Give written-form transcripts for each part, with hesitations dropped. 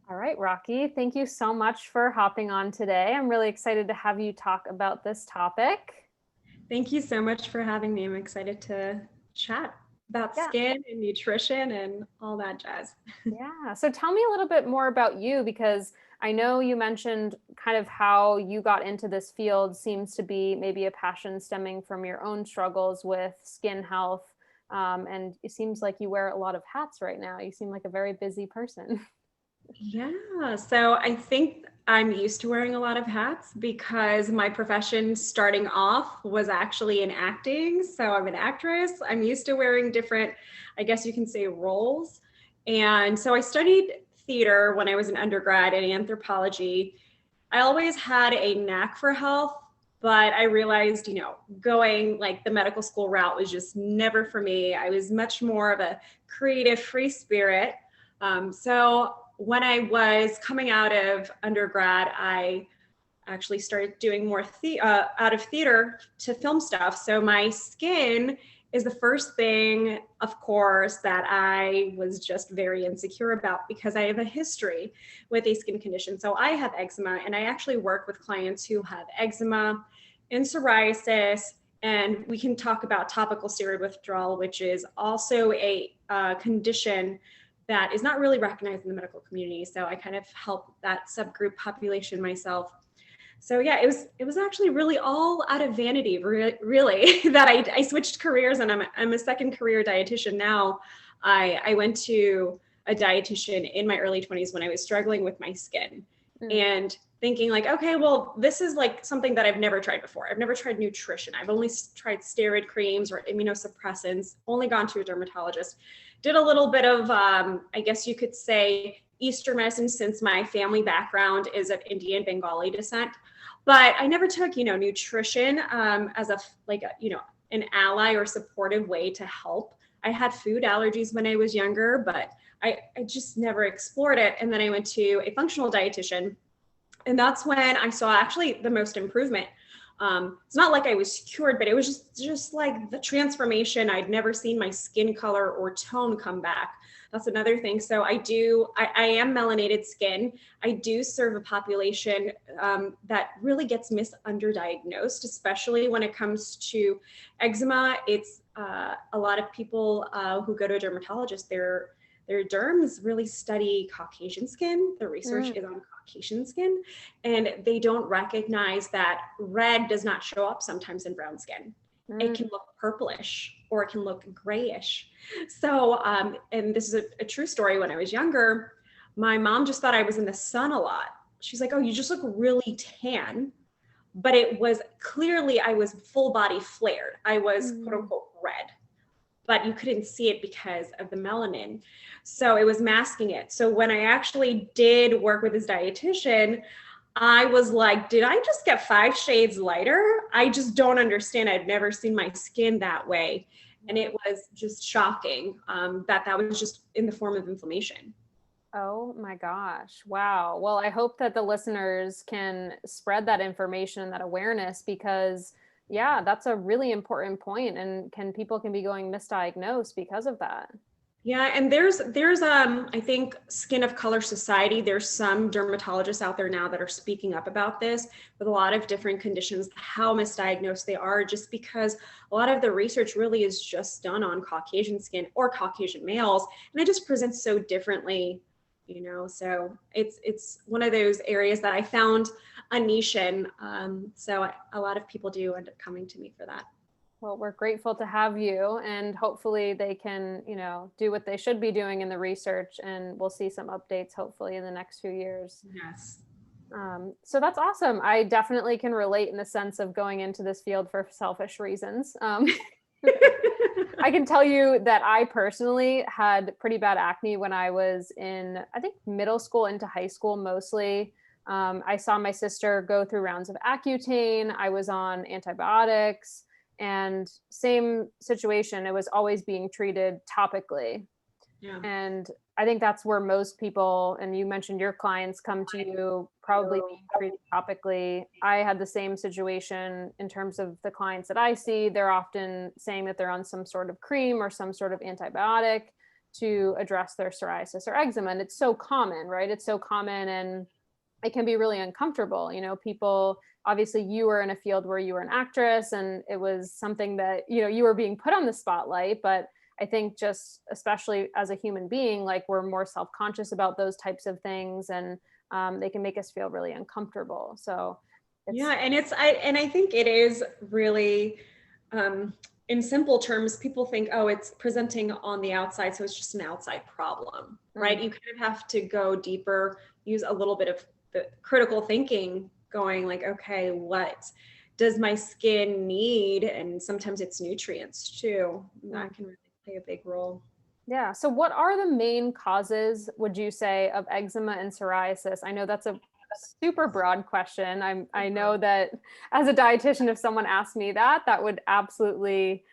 All right, Rocky, thank you so much for hopping on today. I'm really excited to have you talk about this topic. Thank you so much for having me. I'm excited to chat about Yeah. skin and nutrition and all that jazz. Yeah. So tell me a little bit more about you because I know you mentioned kind of how you got into this field seems to be maybe a passion stemming from your own struggles with skin health. And it seems like you wear a lot of hats right now. You seem like a very busy person. Yeah, so I think I'm used to wearing a lot of hats because my profession starting off was actually in acting. So I'm an actress. I'm used to wearing different, I guess you can say, roles. And so I studied theater when I was an undergrad in anthropology. I always had a knack for health, but I realized, going like the medical school route was just never for me. I was much more of a creative, free spirit. So when I was coming out of undergrad, I actually started doing more out of theater to film stuff. So my skin is the first thing, of course, that I was just very insecure about because I have a history with a skin condition. So I have eczema, and I actually work with clients who have eczema and psoriasis. And we can talk about topical steroid withdrawal, which is also a condition that is not really recognized in the medical community. So I kind of help that subgroup population myself. So yeah, it was actually really all out of vanity, really, that I switched careers, and I'm a second career dietitian now. I went to a dietitian in my early 20s when I was struggling with my skin, Mm. and thinking like, okay, well, this is like something that I've never tried before. I've never tried nutrition. I've only tried steroid creams or immunosuppressants. Only gone to a dermatologist. Did a little bit of, I guess you could say, Eastern medicine, since my family background is of Indian Bengali descent. But I never took, nutrition as an ally or supportive way to help. I had food allergies when I was younger, but I just never explored it. And then I went to a functional dietitian, and that's when I saw actually the most improvement. It's not like I was cured, but it was just like the transformation. I'd never seen my skin color or tone come back. That's another thing. So I am melanated skin. I do serve a population that really gets misunderdiagnosed, especially when it comes to eczema. It's a lot of people who go to a dermatologist, their derms really study Caucasian skin. The research Mm. is on Caucasian skin, and they don't recognize that red does not show up sometimes in brown skin. It Mm. can look purplish or it can look grayish. So, and this is a true story. When I was younger, my mom just thought I was in the sun a lot. She's like, "Oh, you just look really tan." But it was clearly I was full body flared. I was quote Mm. unquote red, but you couldn't see it because of the melanin. So it was masking it. So when I actually did work with this dietitian, I was like, did I just get 5 shades lighter? I just don't understand. I'd never seen my skin that way. And it was just shocking that was just in the form of inflammation. Oh my gosh. Wow. Well, I hope that the listeners can spread that information and that awareness because yeah, that's a really important point and people can be going misdiagnosed because of that. Yeah, and there's I think Skin of Color Society, there's some dermatologists out there now that are speaking up about this with a lot of different conditions, how misdiagnosed they are, just because a lot of the research really is just done on Caucasian skin or Caucasian males, and it just presents so differently, so it's one of those areas that I found a niche in. So a lot of people do end up coming to me for that. Well, we're grateful to have you and hopefully they can, do what they should be doing in the research and we'll see some updates hopefully in the next few years. Yes. So that's awesome. I definitely can relate in the sense of going into this field for selfish reasons. I can tell you that I personally had pretty bad acne when I was in, I think, middle school into high school mostly. I saw my sister go through rounds of Accutane. I was on antibiotics and same situation. It was always being treated topically. Yeah. And I think that's where most people, and you mentioned your clients come to you probably being treated topically. I had the same situation in terms of the clients that I see. They're often saying that they're on some sort of cream or some sort of antibiotic to address their psoriasis or eczema. And it's so common, right? It's so common, and it can be really uncomfortable. You know, people, obviously you were in a field where you were an actress and it was something that, you know, you were being put on the spotlight, but I think just especially as a human being, like we're more self-conscious about those types of things, and they can make us feel really uncomfortable. So yeah, and I think it is really, in simple terms, people think, oh, it's presenting on the outside, so it's just an outside problem, right? You kind of have to go deeper, use a little bit of the critical thinking, going like, okay, what does my skin need? And sometimes it's nutrients too. That can really play a big role. Yeah. So what are the main causes, would you say, of eczema and psoriasis? I know that's a super broad question. I know that as a dietitian, if someone asked me that, that would absolutely,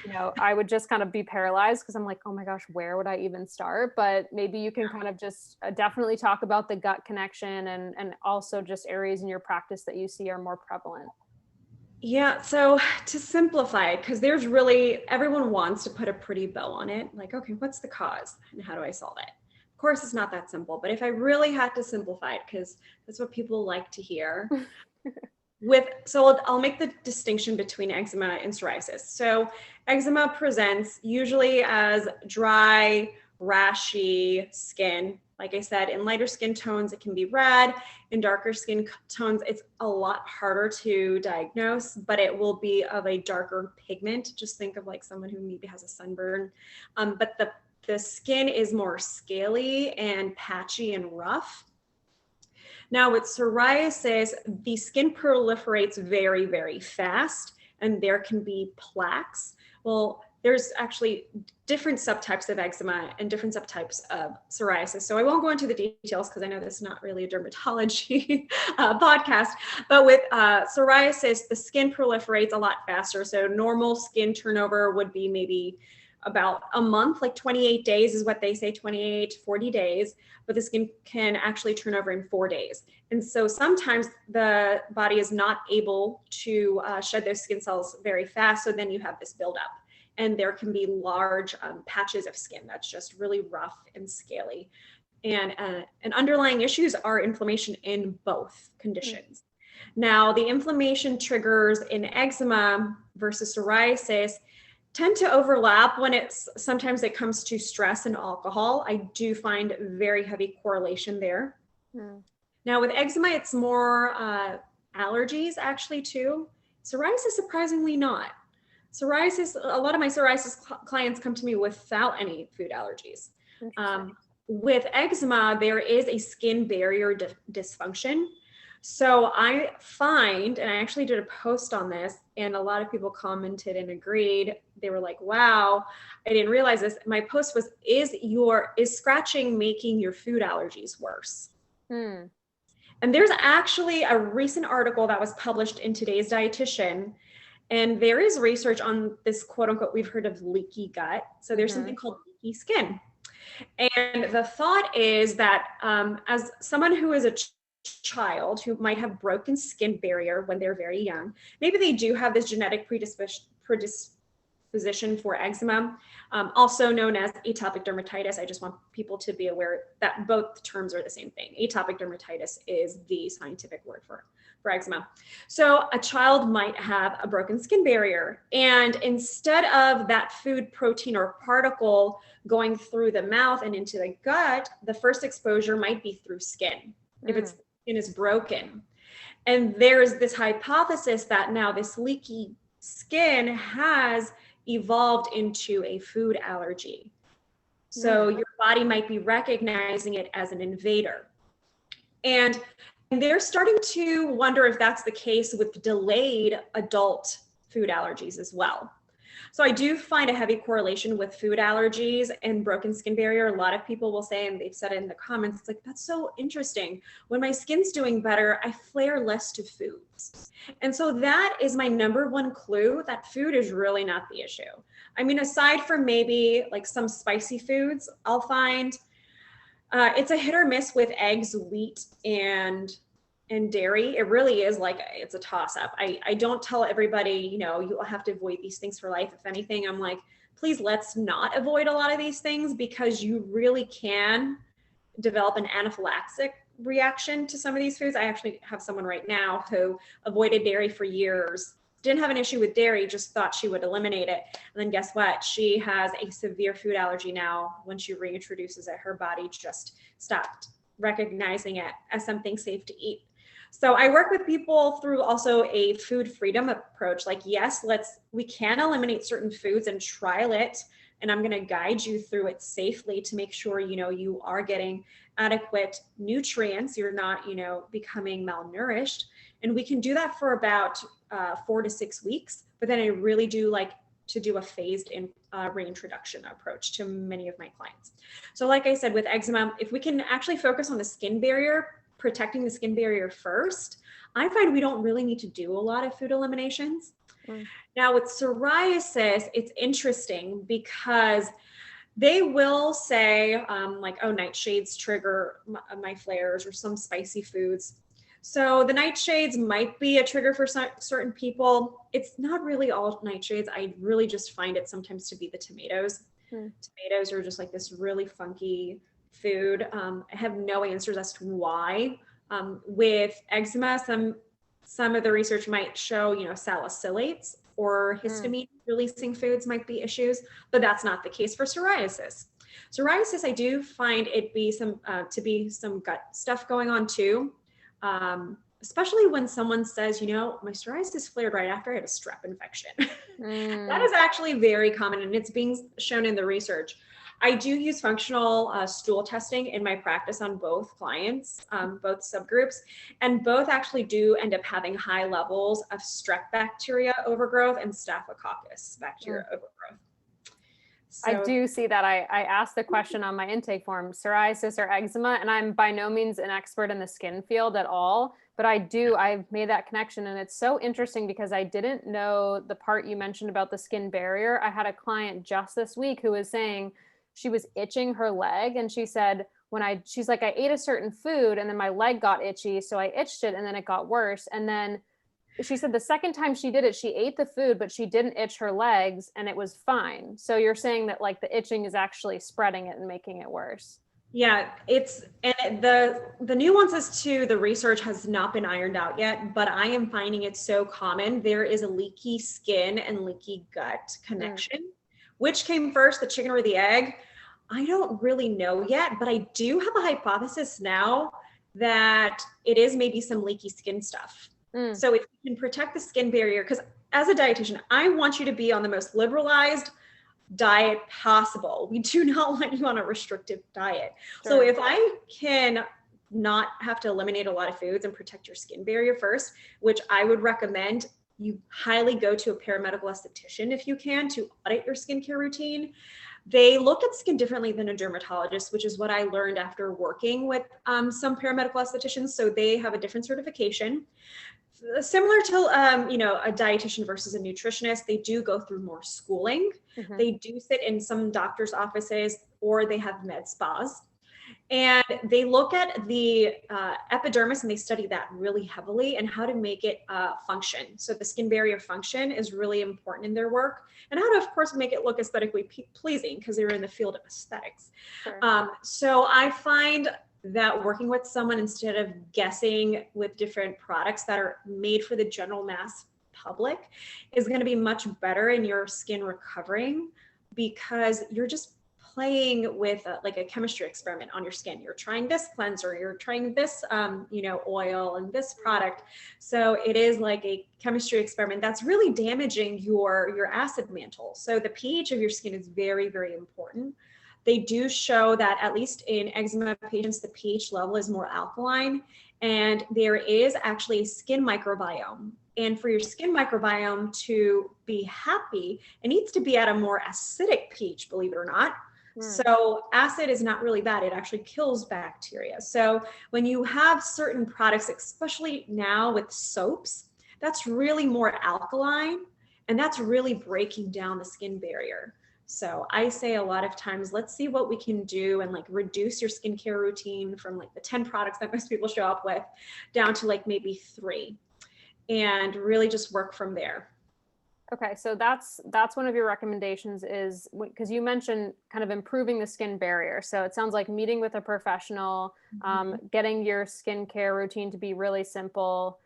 you know, I would just kind of be paralyzed, because I'm like, oh my gosh, where would I even start? But maybe you can kind of just definitely talk about the gut connection, and also just areas in your practice that you see are more prevalent. Yeah, so to simplify, because there's really, everyone wants to put a pretty bow on it. Like, okay, what's the cause and how do I solve it? Of course, it's not that simple, but if I really had to simplify it, because that's what people like to hear, so I'll make the distinction between eczema and psoriasis. So eczema presents usually as dry, rashy skin. Like I said, in lighter skin tones, it can be red. In darker skin tones, it's a lot harder to diagnose, but it will be of a darker pigment. Just think of like someone who maybe has a sunburn. But the skin is more scaly and patchy and rough. Now with psoriasis, the skin proliferates very, very fast, and there can be plaques. Well, there's actually different subtypes of eczema and different subtypes of psoriasis. So I won't go into the details because I know this is not really a dermatology podcast, but with psoriasis, the skin proliferates a lot faster. So normal skin turnover would be maybe about a month, like 28 days is what they say, 28 to 40 days, but the skin can actually turn over in 4 days. And so sometimes the body is not able to shed those skin cells very fast. So then you have this buildup, and there can be large patches of skin that's just really rough and scaly. And underlying issues are inflammation in both conditions. Now, the inflammation triggers in eczema versus psoriasis tend to overlap when sometimes it comes to stress and alcohol. I do find very heavy correlation there. Now with eczema, it's more allergies actually too. Psoriasis, surprisingly not. Psoriasis, a lot of my psoriasis clients come to me without any food allergies. With eczema, there is a skin barrier dysfunction. So I find, and I actually did a post on this, and a lot of people commented and agreed. They were like, wow, I didn't realize this. My post was, is scratching making your food allergies worse? And there's actually a recent article that was published in Today's Dietitian, and there is research on this, quote unquote, we've heard of leaky gut. So there's something called leaky skin. And the thought is that as someone who is a child who might have broken skin barrier when they're very young, maybe they do have this genetic predisposition for eczema, also known as atopic dermatitis. I just want people to be aware that both terms are the same thing. Atopic dermatitis is the scientific word for eczema. So a child might have a broken skin barrier, and instead of that food, protein, or particle going through the mouth and into the gut, the first exposure might be through skin. If its skin is broken. And there's this hypothesis that now this leaky skin has evolved into a food allergy. So your body might be recognizing it as an invader. And they're starting to wonder if that's the case with delayed adult food allergies as well. So I do find a heavy correlation with food allergies and broken skin barrier. A lot of people will say, and they've said it in the comments, it's like, that's so interesting. When my skin's doing better, I flare less to foods. And so that is my number one clue that food is really not the issue. I mean, aside from maybe like some spicy foods, I'll find it's a hit or miss with eggs, wheat, and and dairy, it really is like, it's a toss up. I don't tell everybody, you know, you have to avoid these things for life. If anything, I'm like, please let's not avoid a lot of these things, because you really can develop an anaphylactic reaction to some of these foods. I actually have someone right now who avoided dairy for years, didn't have an issue with dairy, just thought she would eliminate it. And then guess what? She has a severe food allergy now. When she reintroduces it, her body just stopped recognizing it as something safe to eat. So I work with people through also a food freedom approach. Like, yes, we can eliminate certain foods and trial it. And I'm going to guide you through it safely to make sure, you know, you are getting adequate nutrients. You're not, you know, becoming malnourished. And we can do that for about 4 to 6 weeks. But then I really do like to do a phased in reintroduction approach to many of my clients. So like I said, with eczema, if we can actually focus on the skin barrier, protecting the skin barrier first, I find we don't really need to do a lot of food eliminations. Now with psoriasis, it's interesting because they will say like, oh, nightshades trigger my flares, or some spicy foods. So the nightshades might be a trigger for certain people. It's not really all nightshades. I really just find it sometimes to be the tomatoes. Tomatoes are just like this really funky food. I have no answers as to why. With eczema, some of the research might show, you know, salicylates or histamine releasing foods might be issues, but that's not the case for psoriasis. Psoriasis, I do find it be some gut stuff going on too. Especially when someone says, you know, my psoriasis flared right after I had a strep infection. That is actually very common, and it's being shown in the research. I do use functional stool testing in my practice on both clients, both subgroups, and both actually do end up having high levels of strep bacteria overgrowth and staphylococcus bacteria overgrowth. So, I do see that. I asked the question on my intake form, psoriasis or eczema, and I'm by no means an expert in the skin field at all, but I've made that connection. And it's so interesting because I didn't know the part you mentioned about the skin barrier. I had a client just this week who was saying she was itching her leg, and she said, she's like, I ate a certain food and then my leg got itchy. So I itched it and then it got worse. And then she said the second time she did it, she ate the food, but she didn't itch her legs and it was fine. So you're saying that like the itching is actually spreading it and making it worse. Yeah, the nuances to the research has not been ironed out yet, but I am finding it so common. There is a leaky skin and leaky gut connection. Which came first, the chicken or the egg? I don't really know yet, but I do have a hypothesis now that it is maybe some leaky skin stuff. So if you can protect the skin barrier, because as a dietitian, I want you to be on the most liberalized diet possible. We do not want you on a restrictive diet. Sure. So if I can not have to eliminate a lot of foods and protect your skin barrier first, which I would recommend you highly go to a paramedical esthetician if you can to audit your skincare routine. They look at skin differently than a dermatologist, which is what I learned after working with some paramedical estheticians. So they have a different certification. Similar to, you know, a dietitian versus a nutritionist, they do go through more schooling. They do sit in some doctor's offices, or they have med spas. And they look at the epidermis and they study that really heavily and how to make it function. So the skin barrier function is really important in their work, and how to, of course, make it look aesthetically pleasing because they're in the field of aesthetics. Sure. So I find that working with someone instead of guessing with different products that are made for the general mass public is going to be much better in your skin recovering, because you're just playing with like a chemistry experiment on your skin. You're trying this cleanser, you're trying this, you know, oil and this product. So it is like a chemistry experiment that's really damaging your acid mantle. So the pH of your skin is very, very important. They do show that at least in eczema patients, the pH level is more alkaline, and there is actually a skin microbiome. And for your skin microbiome to be happy, it needs to be at a more acidic pH, believe it or not. So acid is not really bad. It actually kills bacteria. So when you have certain products, especially now with soaps, that's really more alkaline, and that's really breaking down the skin barrier. So I say a lot of times, let's see what we can do and like reduce your skincare routine from like the 10 products that most people show up with down to like maybe 3, and really just work from there. Okay, so that's one of your recommendations, is because you mentioned kind of improving the skin barrier. So it sounds like meeting with a professional, getting your skincare routine to be really simple.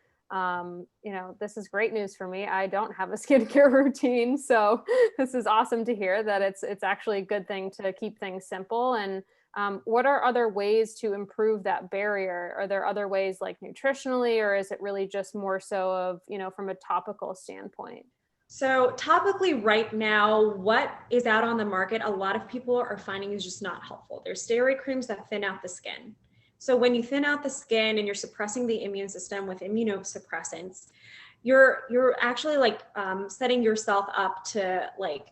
This is great news for me. I don't have a skincare routine, so this is awesome to hear that it's actually a good thing to keep things simple. And what are other ways to improve that barrier? Are there other ways like nutritionally, or is it really just more so of, from a topical standpoint? So topically right now, what is out on the market, a lot of people are finding is just not helpful. There's steroid creams that thin out the skin. So when you thin out the skin and you're suppressing the immune system with immunosuppressants, you're actually like setting yourself up to like,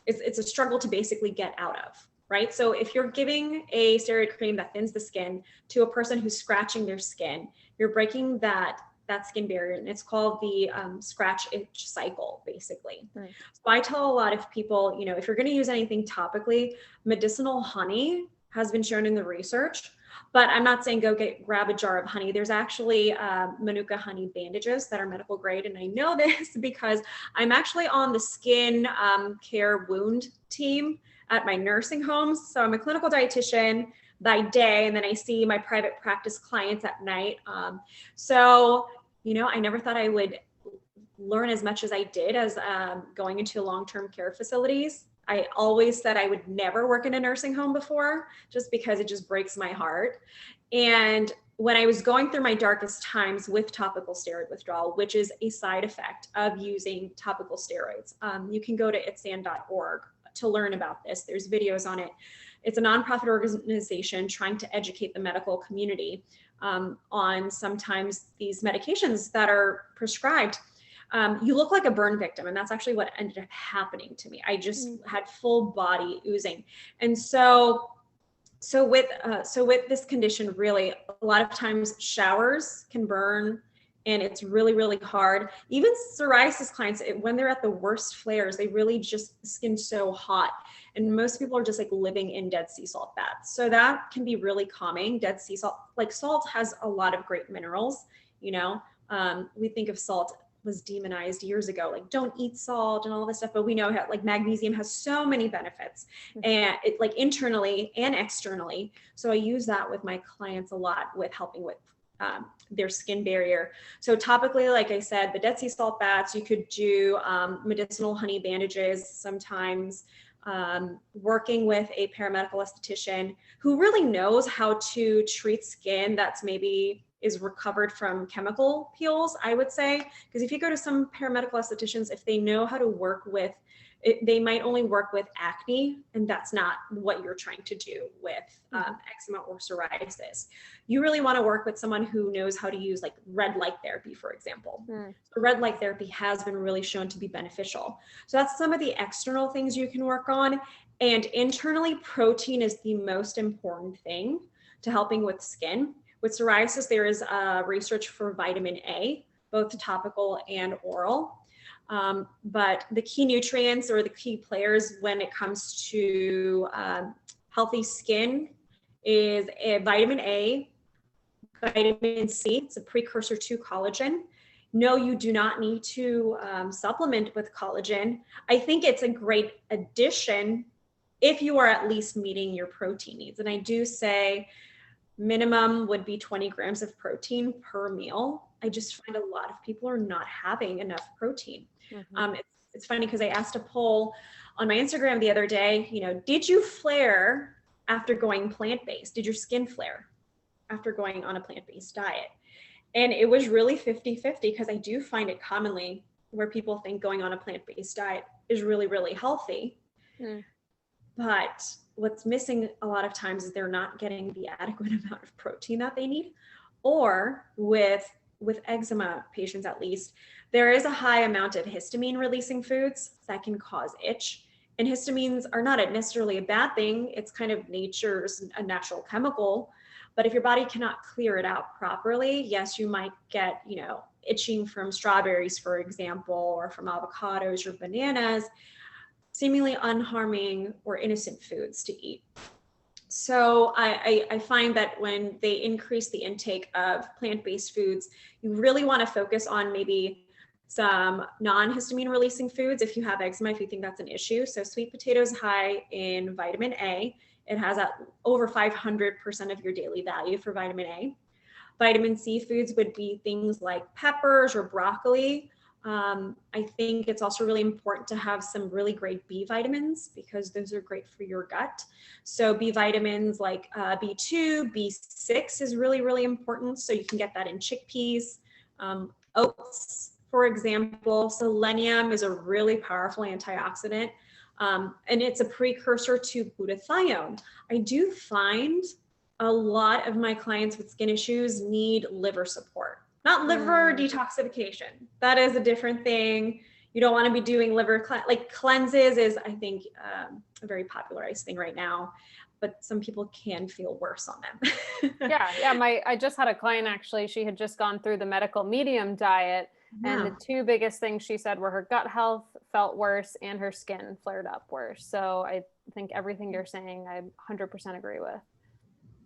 it's a struggle to basically get out of, right? So if you're giving a steroid cream that thins the skin to a person who's scratching their skin, you're breaking that skin barrier, and it's called the scratch itch cycle, basically. Right. So I tell a lot of people, if you're going to use anything topically, medicinal honey has been shown in the research, but I'm not saying grab a jar of honey. There's actually Manuka honey bandages that are medical grade, and I know this because I'm actually on the skin care wound team at my nursing homes. So I'm a clinical dietitian by day, and then I see my private practice clients at night. I never thought I would learn as much as I did as going into long-term care facilities. I always said I would never work in a nursing home before, just because it just breaks my heart. And when I was going through my darkest times with topical steroid withdrawal, which is a side effect of using topical steroids, you can go to itsan.org to learn about this. There's videos on it. It's a nonprofit organization trying to educate the medical community on sometimes these medications that are prescribed. You look like a burn victim, and that's actually what ended up happening to me. I just had full body oozing. And so with this condition, really, a lot of times showers can burn, and it's really, really hard. Even psoriasis clients, when they're at the worst flares, they really just, the skin's so hot. And most people are just like living in Dead Sea salt baths. So that can be really calming. Dead Sea salt, like salt has a lot of great minerals, we think of salt was demonized years ago, like don't eat salt and all this stuff, but we know how like magnesium has so many benefits, and it like internally and externally. So I use that with my clients a lot with helping with their skin barrier. So topically, like I said, the Dead Sea salt baths, you could do medicinal honey bandages sometimes, working with a paramedical esthetician who really knows how to treat skin that's maybe is recovered from chemical peels, I would say. Because if you go to some paramedical estheticians, if they know how to work with it, they might only work with acne, and that's not what you're trying to do with eczema or psoriasis. You really want to work with someone who knows how to use like red light therapy, for example. So red light therapy has been really shown to be beneficial. So that's some of the external things you can work on. And internally, protein is the most important thing to helping with skin. With psoriasis, there is research for vitamin A, both topical and oral. But the key nutrients or the key players when it comes to healthy skin is vitamin A, vitamin C. It's a precursor to collagen. No, you do not need to supplement with collagen. I think it's a great addition if you are at least meeting your protein needs. And I do say minimum would be 20 grams of protein per meal. I just find a lot of people are not having enough protein. It's funny because I asked a poll on my Instagram the other day, did you flare after going plant-based? Did your skin flare after going on a plant-based diet? And it was really 50-50, because I do find it commonly where people think going on a plant-based diet is really, really healthy. But what's missing a lot of times is they're not getting the adequate amount of protein that they need. Or with eczema patients, at least, there is a high amount of histamine releasing foods that can cause itch. And histamines are not necessarily a bad thing. It's kind of nature's a natural chemical. But if your body cannot clear it out properly, yes, you might get, itching from strawberries, for example, or from avocados or bananas. seemingly unharming or innocent foods to eat. So I find that when they increase the intake of plant-based foods, you really want to focus on maybe some non-histamine releasing foods if you have eczema, if you think that's an issue. So sweet potato is high in vitamin A. It has over 500% of your daily value for vitamin A. Vitamin C foods would be things like peppers or broccoli. I think it's also really important to have some really great B vitamins because those are great for your gut. So B vitamins like B2, B6 is really, really important. So you can get that in chickpeas, oats, for example. Selenium is a really powerful antioxidant, and it's a precursor to glutathione. I do find a lot of my clients with skin issues need liver support. Not liver detoxification. That is a different thing. You don't want to be doing liver cleanses is, I think, a very popularized thing right now, but some people can feel worse on them. Yeah. I just had a client actually, she had just gone through the medical medium diet, and the two biggest things she said were her gut health felt worse and her skin flared up worse. So I think everything you're saying, I 100% agree with.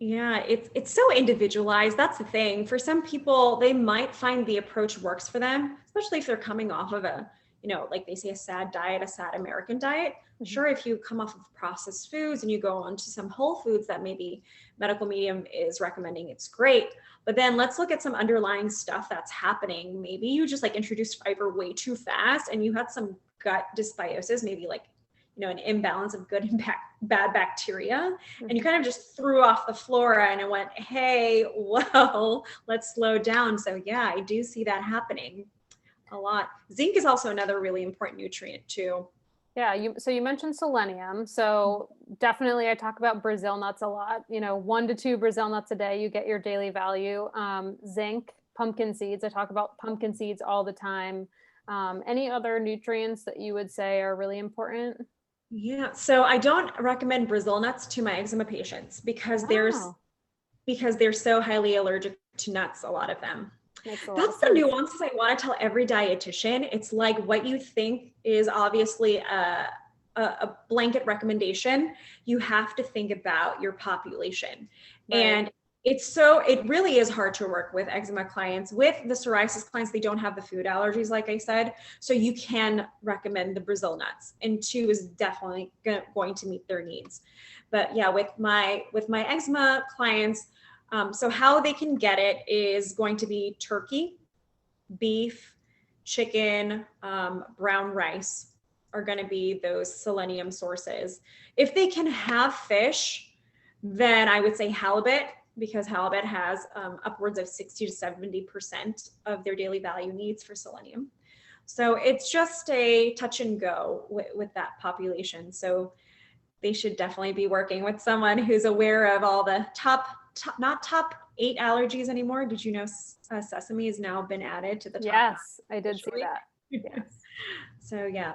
Yeah, it's so individualized. That's the thing. For some people, they might find the approach works for them, especially if they're coming off of a, like they say, a SAD diet, a SAD American diet. Sure, if you come off of processed foods and you go on to some whole foods that maybe medical medium is recommending, it's great. But then let's look at some underlying stuff that's happening. Maybe you just introduced fiber way too fast and you had some gut dysbiosis, maybe an imbalance of good and bad bacteria, and you kind of just threw off the flora and it went, hey, well, let's slow down. So yeah, I do see that happening a lot. Zinc is also another really important nutrient too. Yeah, so you mentioned selenium. So definitely I talk about Brazil nuts a lot. 1 to 2 Brazil nuts a day, you get your daily value. Zinc, pumpkin seeds. I talk about pumpkin seeds all the time. Any other nutrients that you would say are really important? Yeah, so I don't recommend Brazil nuts to my eczema patients because they're so highly allergic to nuts, a lot of them. That's the nuances I want to tell every dietitian. It's like what you think is obviously a blanket recommendation. You have to think about your population. Right. And it really is hard to work with eczema clients. With the psoriasis clients, they don't have the food allergies, like I said. So you can recommend the Brazil nuts, and 2 is definitely going to meet their needs. But yeah, with my eczema clients, so how they can get it is going to be turkey, beef, chicken, brown rice are going to be those selenium sources. If they can have fish, then I would say halibut, because halibut has upwards of 60 to 70% of their daily value needs for selenium. So it's just a touch and go with that population. So they should definitely be working with someone who's aware of all the not top 8 allergies anymore. Did you know sesame has now been added to the top? Yes, I did see that. Yes. So yeah.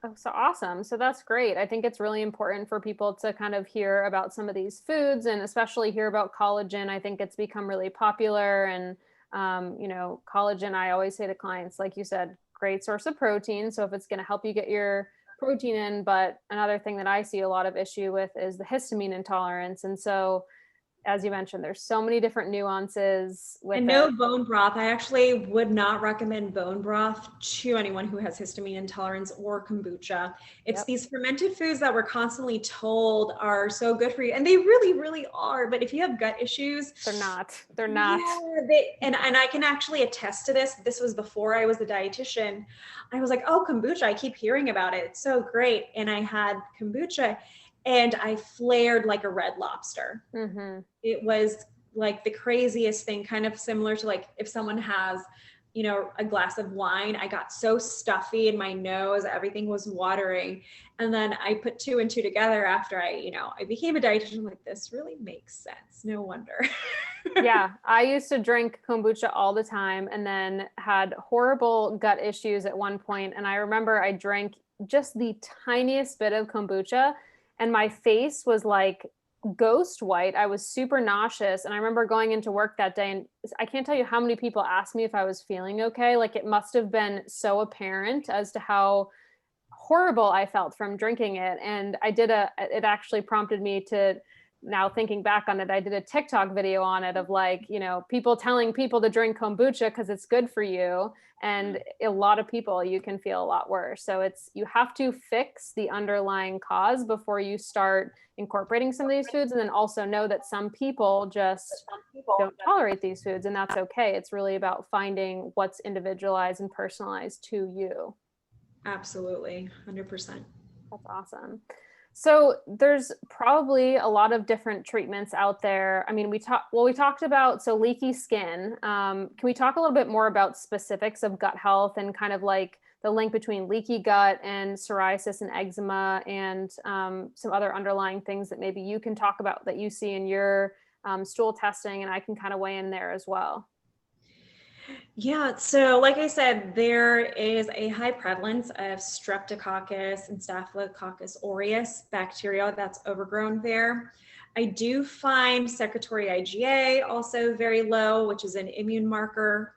Oh, so awesome. So that's great. I think it's really important for people to kind of hear about some of these foods, and especially hear about collagen. I think it's become really popular, and collagen, I always say to clients, like you said, great source of protein. So if it's going to help you get your protein in, but another thing that I see a lot of issue with is the histamine intolerance. And so, as you mentioned, there's so many different nuances with and no bone broth. I actually would not recommend bone broth to anyone who has histamine intolerance or kombucha. It's these fermented foods that we're constantly told are so good for you, and they really, really are. But if you have gut issues, they're not. Yeah, and I can actually attest to this. This was before I was a dietitian. I was like, oh, kombucha, I keep hearing about it. It's so great. And I had kombucha, and I flared like a red lobster. Mm-hmm. It was like the craziest thing, kind of similar to like if someone has, a glass of wine. I got so stuffy in my nose, everything was watering. And then I put 2 and 2 together after I became a dietitian. I'm like, this really makes sense. No wonder. Yeah. I used to drink kombucha all the time, and then had horrible gut issues at one point. And I remember I drank just the tiniest bit of kombucha, and my face was like ghost white. I was super nauseous. And I remember going into work that day, and I can't tell you how many people asked me if I was feeling okay. Like, it must have been so apparent as to how horrible I felt from drinking it. And it actually prompted me to, now thinking back on it, I did a TikTok video on it of like, people telling people to drink kombucha because it's good for you. And a lot of people, you can feel a lot worse. So you have to fix the underlying cause before you start incorporating some of these foods. And then also know that some people just don't tolerate these foods, and that's okay. It's really about finding what's individualized and personalized to you. Absolutely. 100%. That's awesome. So there's probably a lot of different treatments out there. I mean, we talked about, so leaky skin. Can we talk a little bit more about specifics of gut health and kind of like the link between leaky gut and psoriasis and eczema, and some other underlying things that maybe you can talk about that you see in your stool testing, and I can kind of weigh in there as well. Yeah, so like I said, there is a high prevalence of Streptococcus and Staphylococcus aureus bacteria that's overgrown there. I do find secretory IgA also very low, which is an immune marker.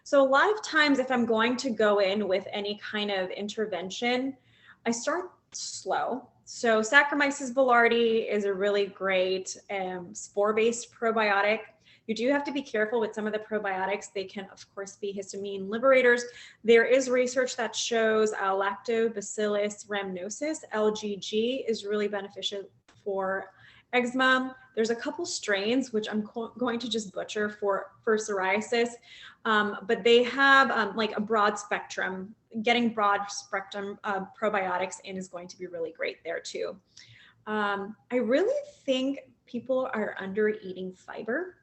So a lot of times if I'm going to go in with any kind of intervention, I start slow. So Saccharomyces boulardii is a really great spore-based probiotic. You do have to be careful with some of the probiotics. They can, of course, be histamine liberators. There is research that shows Lactobacillus rhamnosus, LGG, is really beneficial for eczema. There's a couple strains, which I'm going to just butcher for psoriasis, but they have like a broad spectrum. Getting broad spectrum probiotics in is going to be really great there too. I really think people are under eating fiber.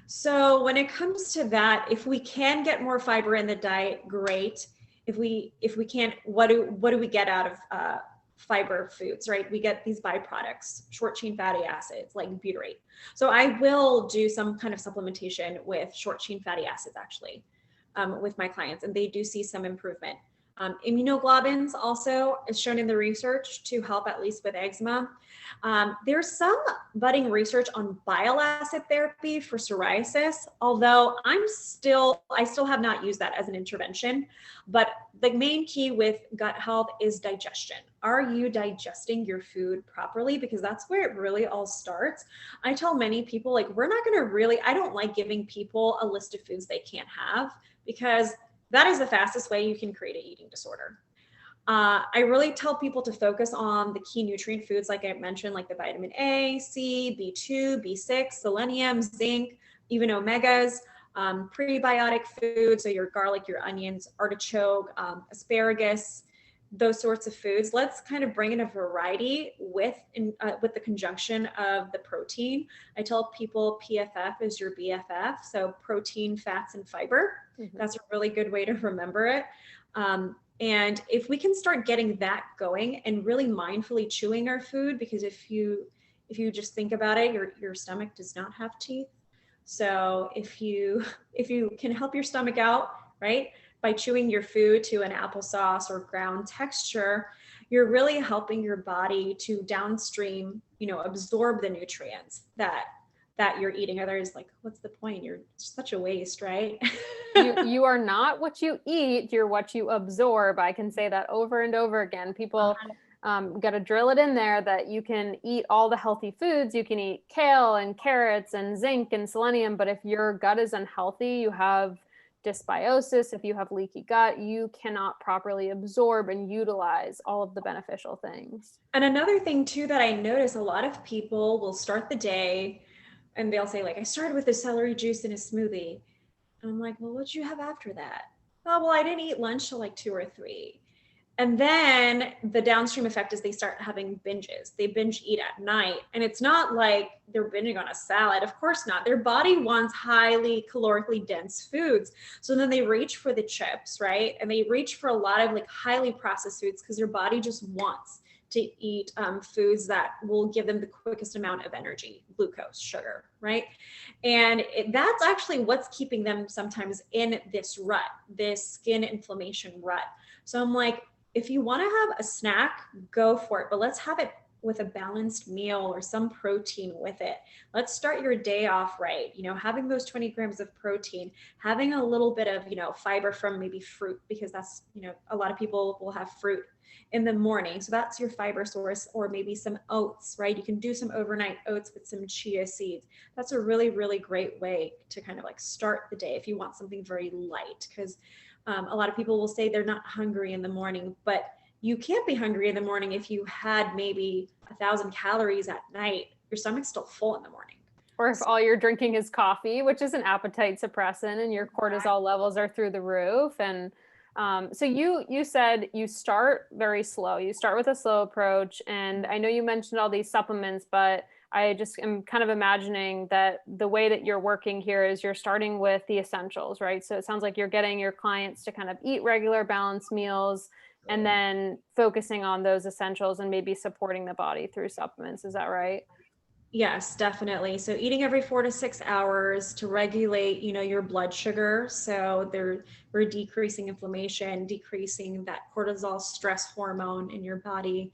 So when it comes to that, if we can get more fiber in the diet, great. If we can't, what do we get out of fiber foods, right? We get these byproducts, short chain fatty acids like butyrate. So I will do some kind of supplementation with short chain fatty acids actually with my clients, and they do see some improvement. Immunoglobulins also is shown in the research to help at least with eczema. There's some budding research on bile acid therapy for psoriasis, although I still have not used that as an intervention. But the main key with gut health is digestion. Are you digesting your food properly? Because that's where it really all starts. I tell many people, like, I don't like giving people a list of foods they can't have, because that is the fastest way you can create an eating disorder. I really tell people to focus on the key nutrient foods, like I mentioned, like the vitamin A, C, B2, B6, selenium, zinc, even omegas, prebiotic foods, so your garlic, your onions, artichoke, asparagus, those sorts of foods. Let's kind of bring in a variety with the conjunction of the protein. I tell people PFF is your BFF, so protein, fats, and fiber. That's a really good way to remember it. And if we can start getting that going and really mindfully chewing our food, because if you just think about it, your stomach does not have teeth. So if you can help your stomach out, right, by chewing your food to an applesauce or ground texture, you're really helping your body to downstream, absorb the nutrients that you're eating. Others like, what's the point? You're such a waste, right? You are not what you eat, you're what you absorb. I can say that over and over again. People got to drill it in there that you can eat all the healthy foods. You can eat kale and carrots and zinc and selenium, but if your gut is unhealthy, you have dysbiosis, if you have leaky gut, you cannot properly absorb and utilize all of the beneficial things. And another thing too that I notice, a lot of people will start the day and they'll say, like, I started with a celery juice and a smoothie. And I'm like, well, what'd you have after that? Oh, well, I didn't eat lunch till like 2 or 3. And then the downstream effect is they start having binges. They binge eat at night. And it's not like they're binging on a salad. Of course not. Their body wants highly calorically dense foods. So then they reach for the chips, right? And they reach for a lot of like highly processed foods because their body just wants to eat foods that will give them the quickest amount of energy, glucose, sugar, right? And that's actually what's keeping them sometimes in this rut, this skin inflammation rut. So I'm like, if you want to have a snack, go for it, but let's have it with a balanced meal or some protein with it. Let's start your day off right. You know, having those 20 grams of protein, having a little bit of, you know, fiber from maybe fruit, because that's, you know, a lot of people will have fruit in the morning. So that's your fiber source, or maybe some oats, right? You can do some overnight oats with some chia seeds. That's a really, really great way to kind of like start the day if you want something very light, because a lot of people will say they're not hungry in the morning, but you can't be hungry in the morning if you had maybe 1,000 calories at night. Your stomach's still full in the morning. Or if all you're drinking is coffee, which is an appetite suppressant, and your cortisol levels are through the roof. And so you said you start very slow. You start with a slow approach. And I know you mentioned all these supplements, but I just am kind of imagining that the way that you're working here is you're starting with the essentials, right? So it sounds like you're getting your clients to kind of eat regular balanced meals and then focusing on those essentials and maybe supporting the body through supplements. Is that right? Yes, definitely. So eating every 4 to 6 hours to regulate, you know, your blood sugar. So we're decreasing inflammation, decreasing that cortisol stress hormone in your body.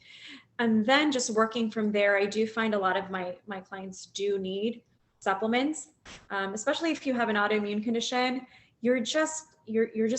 And then just working from there, I do find a lot of my clients do need supplements, especially if you have an autoimmune condition. You're just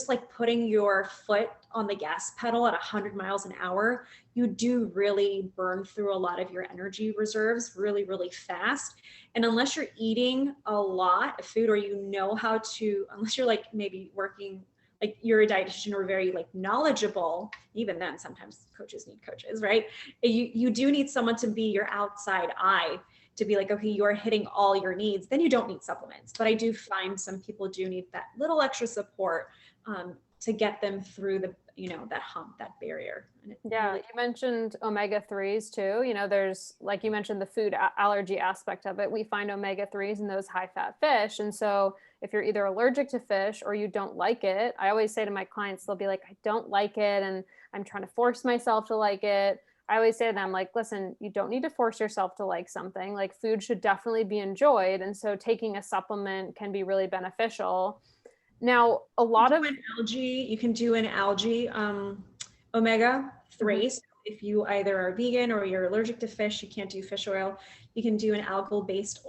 like putting your foot on the gas pedal at 100 miles an hour. You do really burn through a lot of your energy reserves really, really fast. And unless you're eating a lot of food, or you know how to, unless you're like maybe working, like you're a dietitian or very like knowledgeable, even then sometimes coaches need coaches, right? You do need someone to be your outside eye to be like, okay, you're hitting all your needs, then you don't need supplements. But I do find some people do need that little extra support to get them through the, you know, that hump, that barrier. Yeah, you mentioned omega-3s too. You know, there's, like you mentioned, the food allergy aspect of it. We find omega-3s in those high-fat fish. And so if you're either allergic to fish or you don't like it, I always say to my clients, they'll be like, I don't like it, and I'm trying to force myself to like it. I always say to them, like, listen, you don't need to force yourself to like something. Like, food should definitely be enjoyed. And so taking a supplement can be really beneficial. Now, a lot of algae, you can do an algae omega-3. So if you either are vegan or you're allergic to fish, you can't do fish oil, you can do an algal-based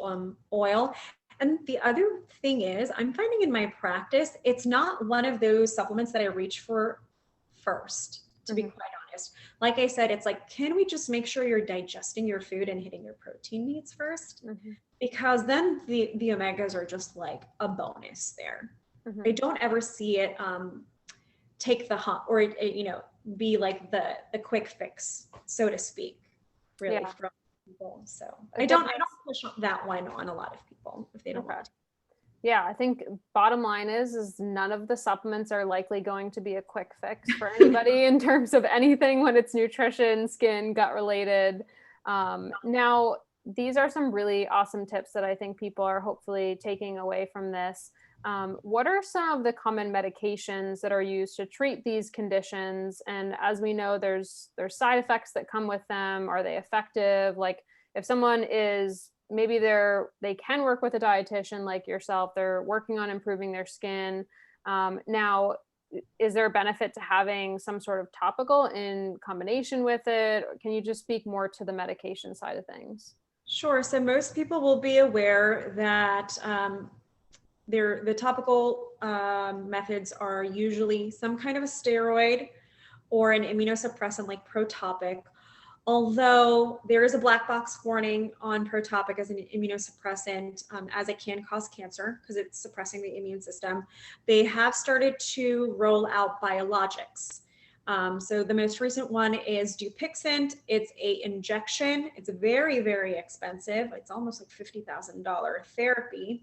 oil. And the other thing is, I'm finding in my practice, it's not one of those supplements that I reach for first, to be quite honest. Like I said, it's like, can we just make sure you're digesting your food and hitting your protein needs first? Because then the omegas are just like a bonus there. I don't ever see it take the hump, or you know, be like the quick fix, so to speak, really, from people. So I don't push that one on a lot of people if they don't want to. Yeah, I think bottom line is none of the supplements are likely going to be a quick fix for anybody in terms of anything when it's nutrition, skin, gut related. Now, these are some really awesome tips that I think people are hopefully taking away from this. What are some of the common medications that are used to treat these conditions? And as we know, there's side effects that come with them. Are they effective? Like, if someone is, maybe they can work with a dietitian like yourself, they're working on improving their skin. Now, is there a benefit to having some sort of topical in combination with it? Or can you just speak more to the medication side of things? Sure. So most people will be aware that the topical methods are usually some kind of a steroid or an immunosuppressant like Protopic, although there is a black box warning on Protopic as an immunosuppressant, as it can cause cancer because it's suppressing the immune system. They have started to roll out biologics. So the most recent one is Dupixent. It's a injection. It's very, very expensive. It's almost like $50,000 therapy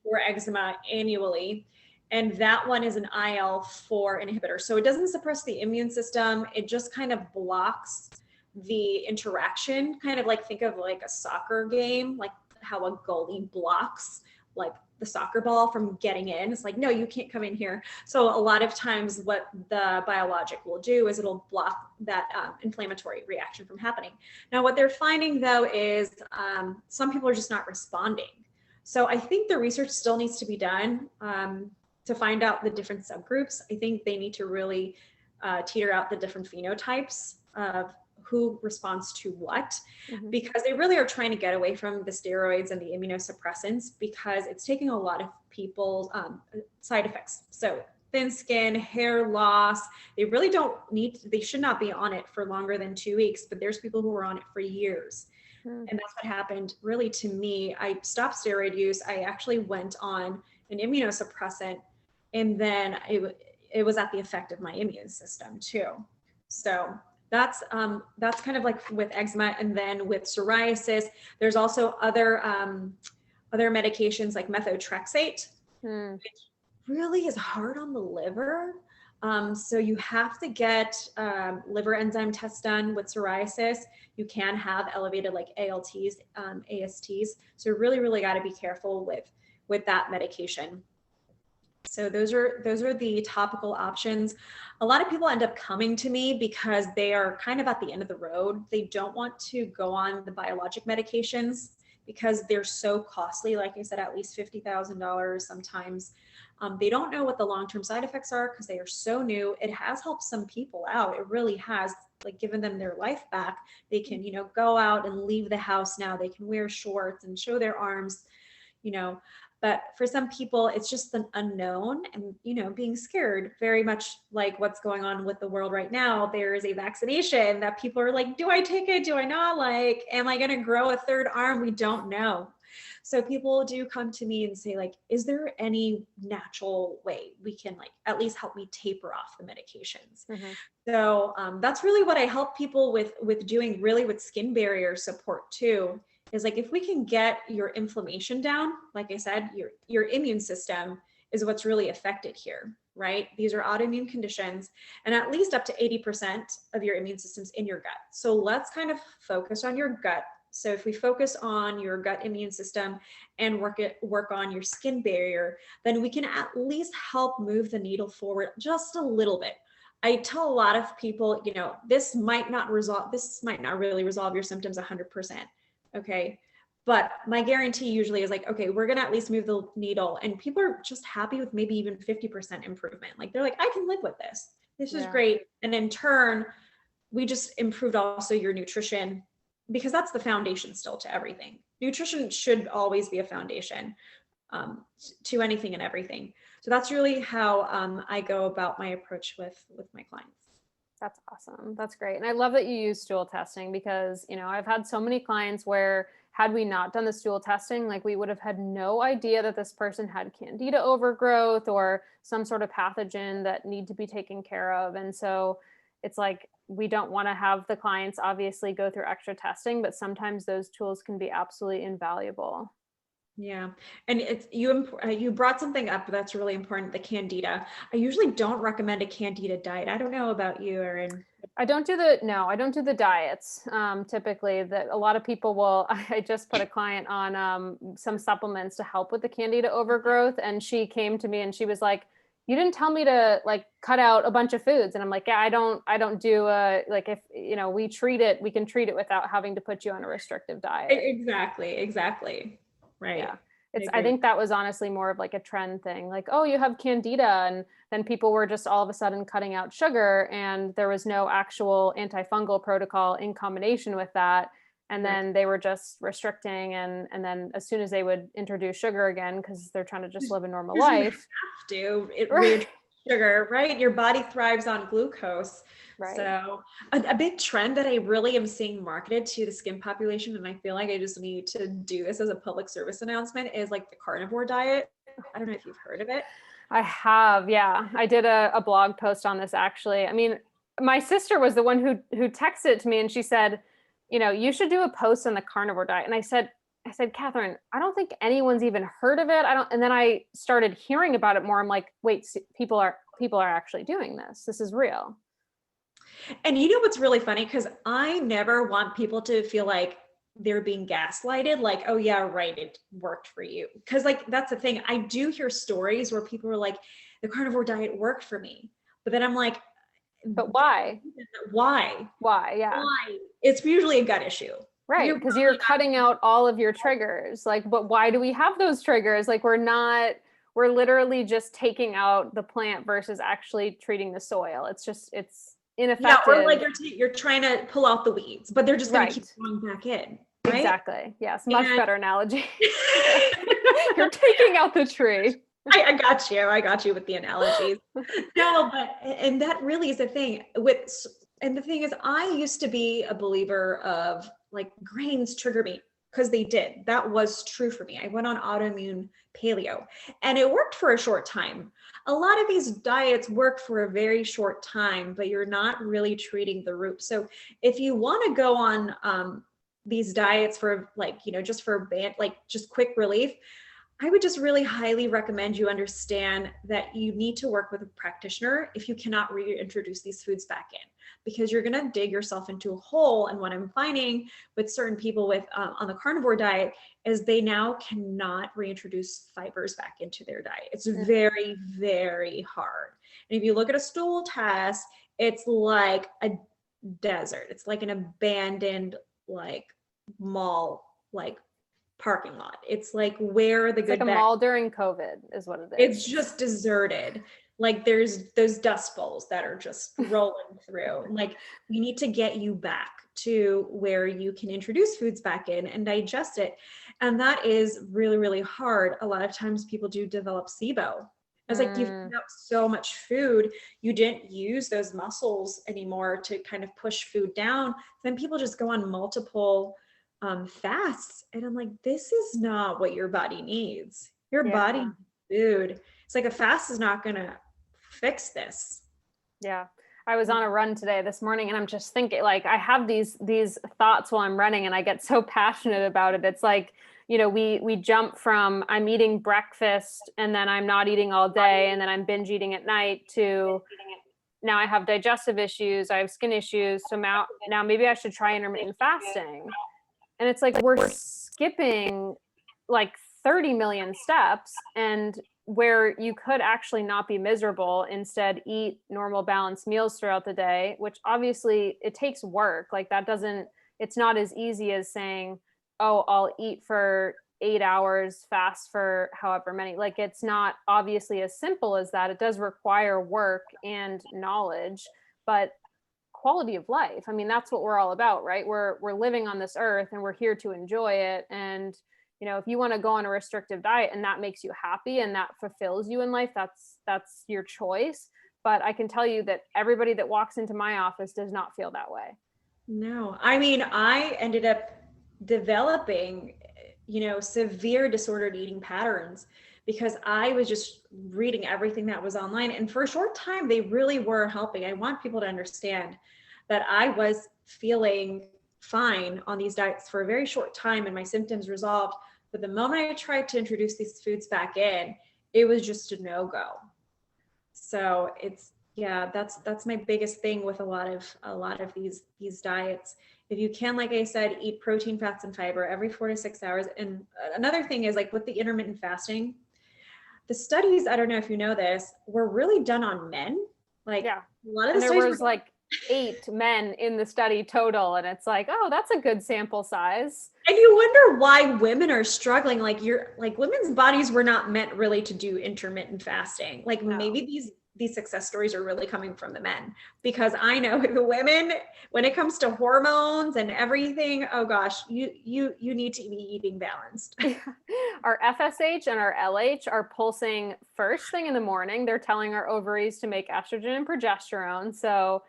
for eczema annually. And that one is an IL-4 inhibitor. So it doesn't suppress the immune system. It just kind of blocks the interaction, kind of like, think of like a soccer game, like how a goalie blocks like the soccer ball from getting in. It's like, no, you can't come in here. So a lot of times what the biologic will do is it'll block that inflammatory reaction from happening. Now, what they're finding though is some people are just not responding. So I think the research still needs to be done to find out the different subgroups. I think they need to really teeter out the different phenotypes of who responds to what, Mm-hmm. because they really are trying to get away from the steroids and the immunosuppressants because it's taking a lot of people's side effects. So thin skin, hair loss, they really don't need to, they should not be on it for longer than 2 weeks, but there's people who are on it for years. Mm-hmm. And that's what happened really to me. I stopped steroid use. I actually went on an immunosuppressant, and then it was at the effect of my immune system too. So that's kind of like with eczema. And then with psoriasis, there's also other medications like methotrexate, which really is hard on the liver. So you have to get liver enzyme tests done with psoriasis. You can have elevated like ALTs, ASTs. So you really, really got to be careful with that medication. So those are the topical options. A lot of people end up coming to me because they are kind of at the end of the road. They don't want to go on the biologic medications because they're so costly. Like I said, at least $50,000 sometimes. They don't know what the long-term side effects are because they are so new. It has helped some people out. It really has, like, given them their life back. They can, go out and leave the house now. They can wear shorts and show their arms, but for some people, it's just an unknown and, being scared, very much like what's going on with the world right now. There is a vaccination that people are like, do I take it? Do I not? Like, am I going to grow a third arm? We don't know. So people do come to me and say, like, is there any natural way we can, like, at least help me taper off the medications? Mm-hmm. So that's really what I help people with doing, really, with skin barrier support too. Is like, if we can get your inflammation down, like I said, your immune system is what's really affected here, right? These are autoimmune conditions, and at least up to 80% of your immune system's in your gut. So let's kind of focus on your gut. So if we focus on your gut immune system and work on your skin barrier, then we can at least help move the needle forward just a little bit. I tell a lot of people, this might not really resolve your symptoms 100%. Okay. But my guarantee usually is like, okay, we're going to at least move the needle, and people are just happy with maybe even 50% improvement. Like, they're like, I can live with this. This is great. And in turn, we just improved also your nutrition, because that's the foundation still to everything. Nutrition should always be a foundation to anything and everything. So that's really how I go about my approach with my clients. That's awesome. That's great. And I love that you use stool testing because, I've had so many clients where had we not done the stool testing, like, we would have had no idea that this person had candida overgrowth or some sort of pathogen that need to be taken care of. And so it's like, we don't want to have the clients obviously go through extra testing, but sometimes those tools can be absolutely invaluable. Yeah. And you brought something up that's really important, the candida. I usually don't recommend a candida diet. I don't know about you, Erin. I don't do the diets. Typically, that a lot of people will, I just put a client on some supplements to help with the candida overgrowth. And she came to me and she was like, you didn't tell me to, like, cut out a bunch of foods. And I'm like, yeah, I don't do like, if, we can treat it without having to put you on a restrictive diet. Exactly. Right. Yeah. I think that was honestly more of like a trend thing. Like, oh, you have candida. And then people were just all of a sudden cutting out sugar, and there was no actual antifungal protocol in combination with that. And then they were just restricting. And then as soon as they would introduce sugar again, because they're trying to just live a normal life. You have to. Sugar, right? Your body thrives on glucose. Right. So a big trend that I really am seeing marketed to the skin population, and I feel like I just need to do this as a public service announcement, is like the carnivore diet. I don't know if you've heard of it. I have. Yeah. I did a blog post on this, actually. I mean, my sister was the one who texted it to me, and she said, you should do a post on the carnivore diet. And I said, Catherine, I don't think anyone's even heard of it. And then I started hearing about it more. I'm like, wait, people are actually doing this. This is real. And what's really funny? Because I never want people to feel like they're being gaslighted. Like, oh yeah, right, it worked for you. Because, like, that's the thing. I do hear stories where people are like, the carnivore diet worked for me. But then I'm like, but why? Why? Yeah. Why? It's usually a gut issue. Right, because you're cutting out all of your triggers. Like, but why do we have those triggers? Like, we're literally just taking out the plant versus actually treating the soil. It's ineffective. Or like you're trying to pull out the weeds, but they're just going to keep going back in. Right? Exactly. Yes. Much better analogy. You're taking out the tree. I got you. I got you with the analogies. No, but, and that really is the thing and the thing is, I used to be a believer of like grains trigger me, because they did. That was true for me. I went on autoimmune paleo and it worked for a short time. A lot of these diets work for a very short time, but you're not really treating the root. So if you want to go on these diets for just for just quick relief, I would just really highly recommend you understand that you need to work with a practitioner if you cannot reintroduce these foods back in, because you're going to dig yourself into a hole. And what I'm finding with certain people with on the carnivore diet is they now cannot reintroduce fibers back into their diet. It's very, very hard. And if you look at a stool test, it's like a desert. It's like an abandoned mall parking lot. It's like where the good like a mall during COVID is what it is. It's just deserted. Like there's those dust bowls that are just rolling through. Like we need to get you back to where you can introduce foods back in and digest it. And that is really, really hard. A lot of times people do develop SIBO. It's like you've put out so much food, you didn't use those muscles anymore to kind of push food down. Then people just go on multiple fasts. And I'm like, this is not what your body needs. Your body needs food. It's like a fast is not going to fix this. Yeah. I was on a run this morning, and I'm just thinking, like, I have these thoughts while I'm running, and I get so passionate about it. It's like, we jump from I'm eating breakfast and then I'm not eating all day and then I'm binge eating at night to now I have digestive issues, I have skin issues. So now maybe I should try intermittent fasting. And it's like we're skipping like 30 million steps, and where you could actually not be miserable, instead eat normal balanced meals throughout the day, which obviously it takes work. Like it's not as easy as saying, oh, I'll eat for 8 hours, fast for however many. Like it's not obviously as simple as that. It does require work and knowledge, but quality of life. I mean, that's what we're all about, right? We're living on this earth and we're here to enjoy it. And, if you want to go on a restrictive diet and that makes you happy and that fulfills you in life, that's your choice. But I can tell you that everybody that walks into my office does not feel that way. No, I mean, I ended up developing, severe disordered eating patterns because I was just reading everything that was online. And for a short time, they really were helping. I want people to understand that I was feeling fine on these diets for a very short time and my symptoms resolved. But the moment I tried to introduce these foods back in, it was just a no-go. So that's my biggest thing with a lot of these diets. If you can, like I said, eat protein, fats, and fiber every 4 to 6 hours. And another thing is like with the intermittent fasting, the studies, I don't know if you know this, were really done on men. Like a lot of the there was like 8 men in the study total. And it's like, oh, that's a good sample size. And you wonder why women are struggling. Like women's bodies were not meant really to do intermittent fasting. Like maybe these success stories are really coming from the men, because I know the women, when it comes to hormones and everything, oh gosh, you need to be eating balanced. Our FSH and our LH are pulsing first thing in the morning. They're telling our ovaries to make estrogen and progesterone. So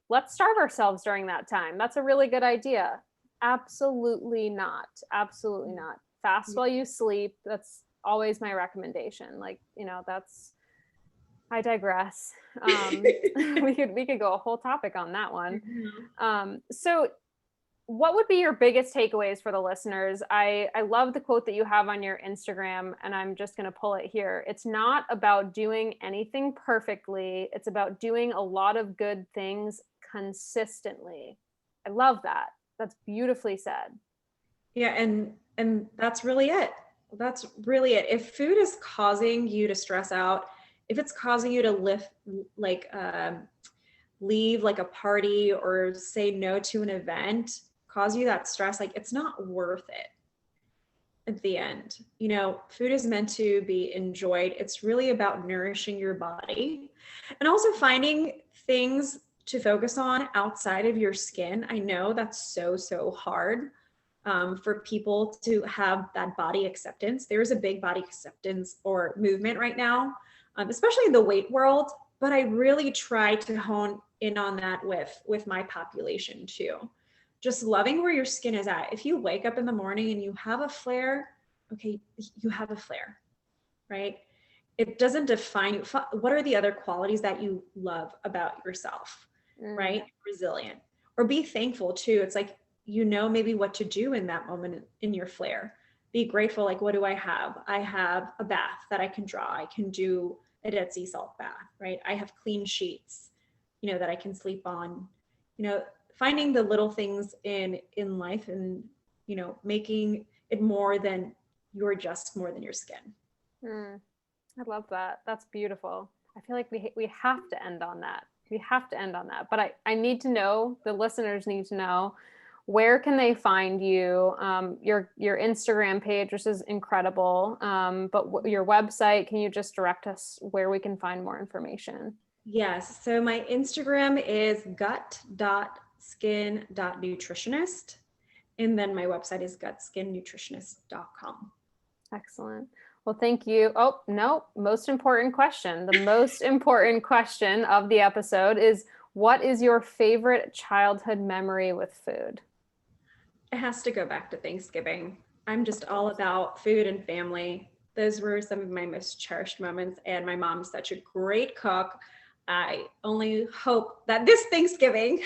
let's starve ourselves during that time. That's a really good idea. Absolutely not. Absolutely not. Fast while you sleep. That's always my recommendation. Like, I digress. We could go a whole topic on that one. So what would be your biggest takeaways for the listeners? I love the quote that you have on your Instagram, and I'm just going to pull it here. It's not about doing anything perfectly. It's about doing a lot of good things consistently. I love that. That's beautifully said. Yeah. And that's really it. That's really it. If food is causing you to stress out, if it's causing you to leave like a party or say no to an event, cause you that stress, like it's not worth it at the end. Food is meant to be enjoyed. It's really about nourishing your body and also finding things to focus on outside of your skin. I know that's so hard for people to have that body acceptance. There's a big body acceptance or movement right now, especially in the weight world, but I really try to hone in on that with my population too. Just loving where your skin is at. If you wake up in the morning and you have a flare, okay, you have a flare, right? It doesn't define you. What are the other qualities that you love about yourself, right? Resilient. Or be thankful too. It's like, you know, maybe what to do in that moment in your flare. Be grateful. Like, what do I have? I have a bath that I can draw. I can do a Dead Sea salt bath, right? I have clean sheets, you know, that I can sleep on. You know, finding the little things in life and, you know, making it more than you're just more than your skin. I love that. That's beautiful. I feel like we have to end on that. We have to end on that. But I need to know, the listeners need to know, where can they find you? Your Instagram page, which is incredible. But your website, can you just direct us where we can find more information? Yes. So my Instagram is gut.skin.nutritionist. And then my website is gutskinnutritionist.com. Excellent. Well, thank you. Oh, no, most important question. The most important question of the episode is, what is your favorite childhood memory with food? It has to go back to Thanksgiving. I'm just all about food and family. Those were some of my most cherished moments. And my mom's such a great cook. I only hope that this Thanksgiving,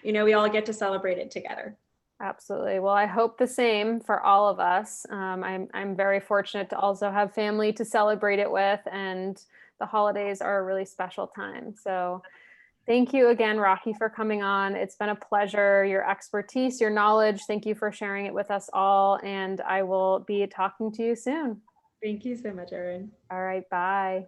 you know, we all get to celebrate it together. Absolutely. Well, I hope the same for all of us. I'm very fortunate to also have family to celebrate it with, and the holidays are a really special time. So thank you again, Rocky, for coming on. It's been a pleasure. Your expertise, your knowledge, thank you for sharing it with us all. And I will be talking to you soon. Thank you so much, Erin. All right. Bye.